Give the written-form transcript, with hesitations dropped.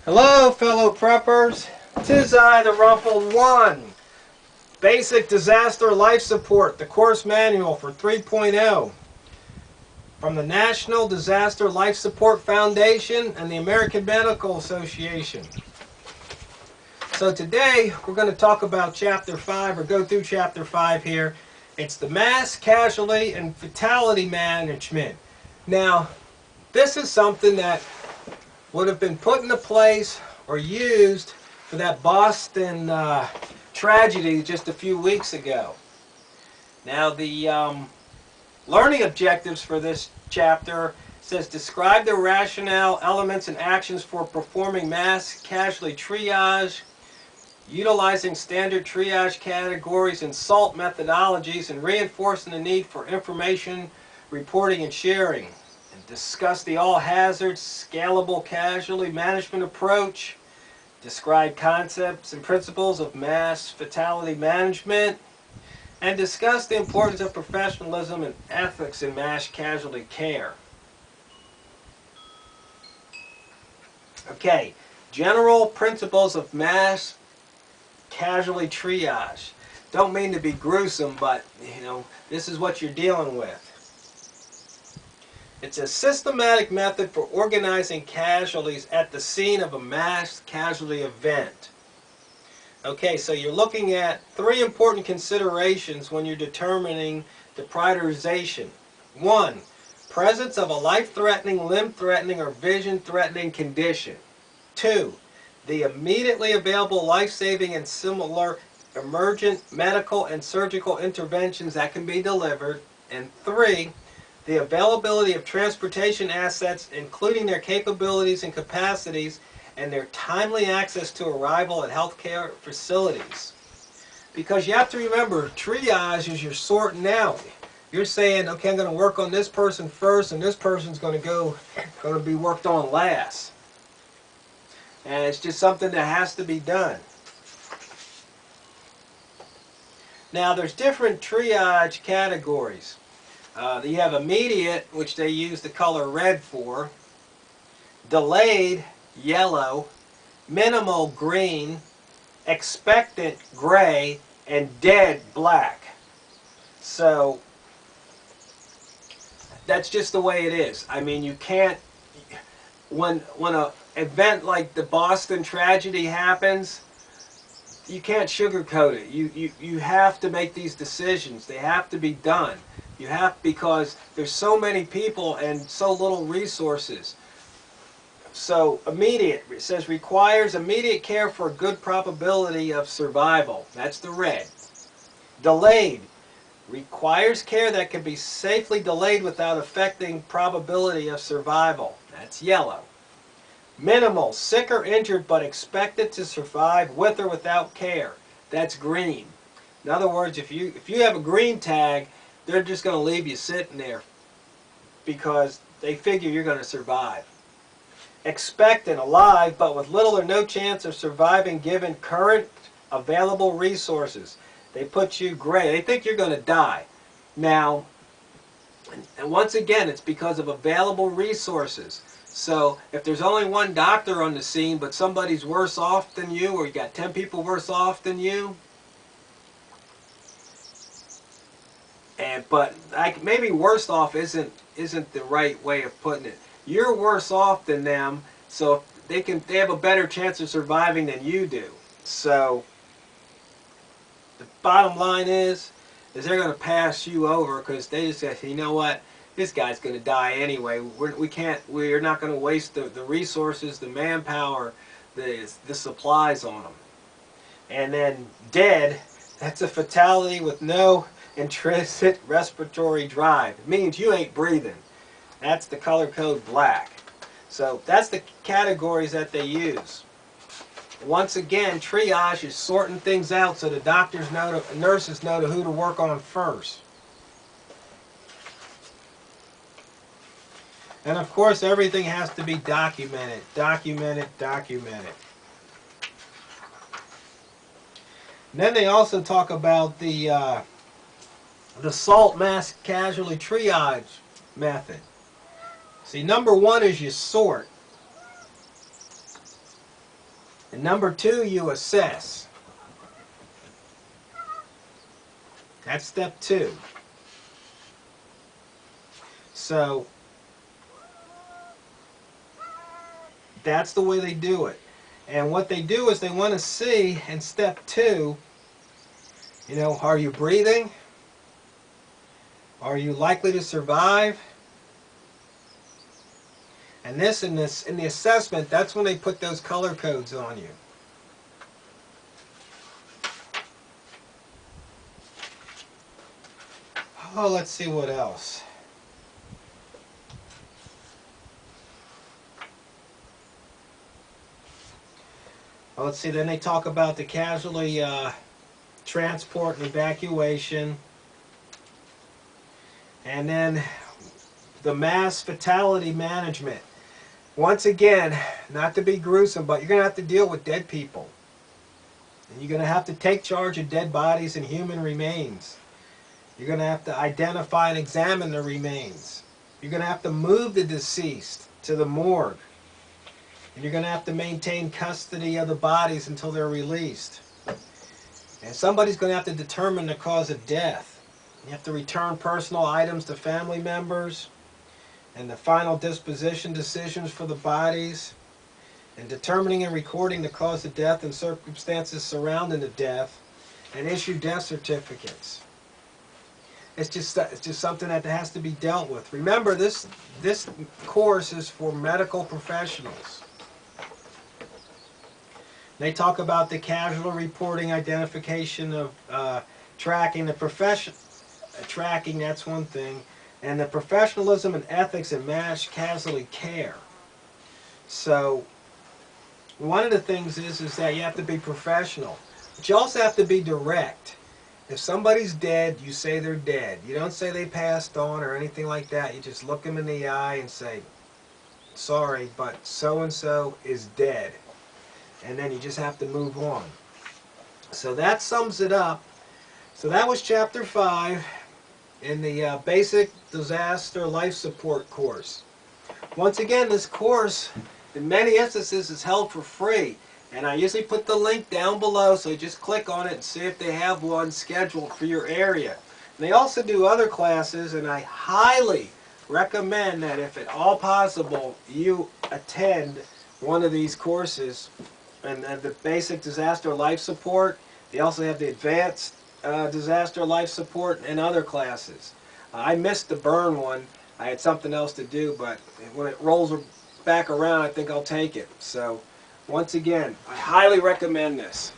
Hello, fellow preppers. 'Tis I, TheRumpledOne. Basic Disaster Life Support, the course manual for 3.0 from the National Disaster Life Support Foundation and the American Medical Association. So today we're going to talk about Chapter 5, or go through Chapter 5 here. It's the Mass-Casualty and Fatality Management. Now, this is something that would have been put into place or used for that Boston tragedy just a few weeks ago. Now, the learning objectives for this chapter says describe the rationale, elements, and actions for performing mass casualty triage, utilizing standard triage categories and SALT methodologies, and reinforcing the need for information reporting and sharing. Discuss the all-hazards, scalable casualty management approach. Describe concepts and principles of mass fatality management. And discuss the importance of professionalism and ethics in mass casualty care. Okay, general principles of mass casualty triage. Don't mean to be gruesome, but this is what you're dealing with. It's a systematic method for organizing casualties at the scene of a mass casualty event. Okay, so you're looking at three important considerations when you're determining the prioritization. 1. Presence of a life-threatening, limb-threatening, or vision-threatening condition. 2. The immediately available life-saving and similar emergent medical and surgical interventions that can be delivered. And 3. The availability of transportation assets, including their capabilities and capacities, and their timely access to arrival at healthcare facilities. Because you have to remember, triage is you're sorting out. You're saying, okay, I'm going to work on this person first, and this person's going to be worked on last. And it's just something that has to be done. Now, there's different triage categories. You have immediate, which they use the color red for, delayed, yellow, minimal, green, expectant, gray, and dead, black. So that's just the way it is. I mean, you can't, when an event like the Boston tragedy happens, you can't sugarcoat it. You have to make these decisions. They have to be done. You have, because there's so many people and so little resources. So immediate, it says requires immediate care for a good probability of survival. That's the red. Delayed, requires care that can be safely delayed without affecting probability of survival. That's yellow. Minimal, sick or injured but expected to survive with or without care. That's green. In other words, if you have a green tag, they're just going to leave you sitting there because they figure you're going to survive. Expectant, alive, but with little or no chance of surviving given current available resources. They put you gray. They think you're going to die. Now, and once again, it's because of available resources. So if there's only one doctor on the scene, but somebody's worse off than you, or you got 10 people worse off than you, but maybe worse off isn't the right way of putting it. You're worse off than them, so they have a better chance of surviving than you do. So the bottom line is they're going to pass you over because they just say, you know what, this guy's going to die anyway. We're not going to waste the resources, the manpower, the supplies on them. And then dead, that's a fatality with no intrinsic respiratory drive. It means you ain't breathing. That's the color code black. So that's the categories that they use. Once again, triage is sorting things out so the doctors know, nurses know who to work on first. And of course, everything has to be documented, documented, documented. And then they also talk about the SALT mass casualty triage method. See, number one is you sort. And number 2, you assess. That's step 2. So that's the way they do it. And what they do is they want to see in step 2, you know, are you breathing? Are you likely to survive? And in the assessment, that's when they put those color codes on you. Oh, let's see what else. Well, let's see, then they talk about the casualty transport and evacuation. And then the mass fatality management. Once again, not to be gruesome, but you're going to have to deal with dead people. And you're going to have to take charge of dead bodies and human remains. You're going to have to identify and examine the remains. You're going to have to move the deceased to the morgue. And you're going to have to maintain custody of the bodies until they're released. And somebody's going to have to determine the cause of death. You have to return personal items to family members, and the final disposition decisions for the bodies, and determining and recording the cause of death and circumstances surrounding the death, and issue death certificates. It's just something that has to be dealt with. Remember, this course is for medical professionals. They talk about the casualty reporting, identification of tracking, the profession. Tracking, that's one thing. And the professionalism and ethics in mass-casualty care. So, one of the things is that you have to be professional. But you also have to be direct. If somebody's dead, you say they're dead. You don't say they passed on or anything like that. You just look them in the eye and say, sorry, but so-and-so is dead. And then you just have to move on. So that sums it up. So that was Chapter 5 in the Basic Disaster Life Support course. Once again, this course, in many instances, is held for free. And I usually put the link down below, so you just click on it and see if they have one scheduled for your area. And they also do other classes, and I highly recommend that if at all possible, you attend one of these courses. And the Basic Disaster Life Support. They also have the Advanced Disaster Life Support and other classes. I missed the burn one. I had something else to do, but when it rolls back around, I think I'll take it. So, once again, I highly recommend this.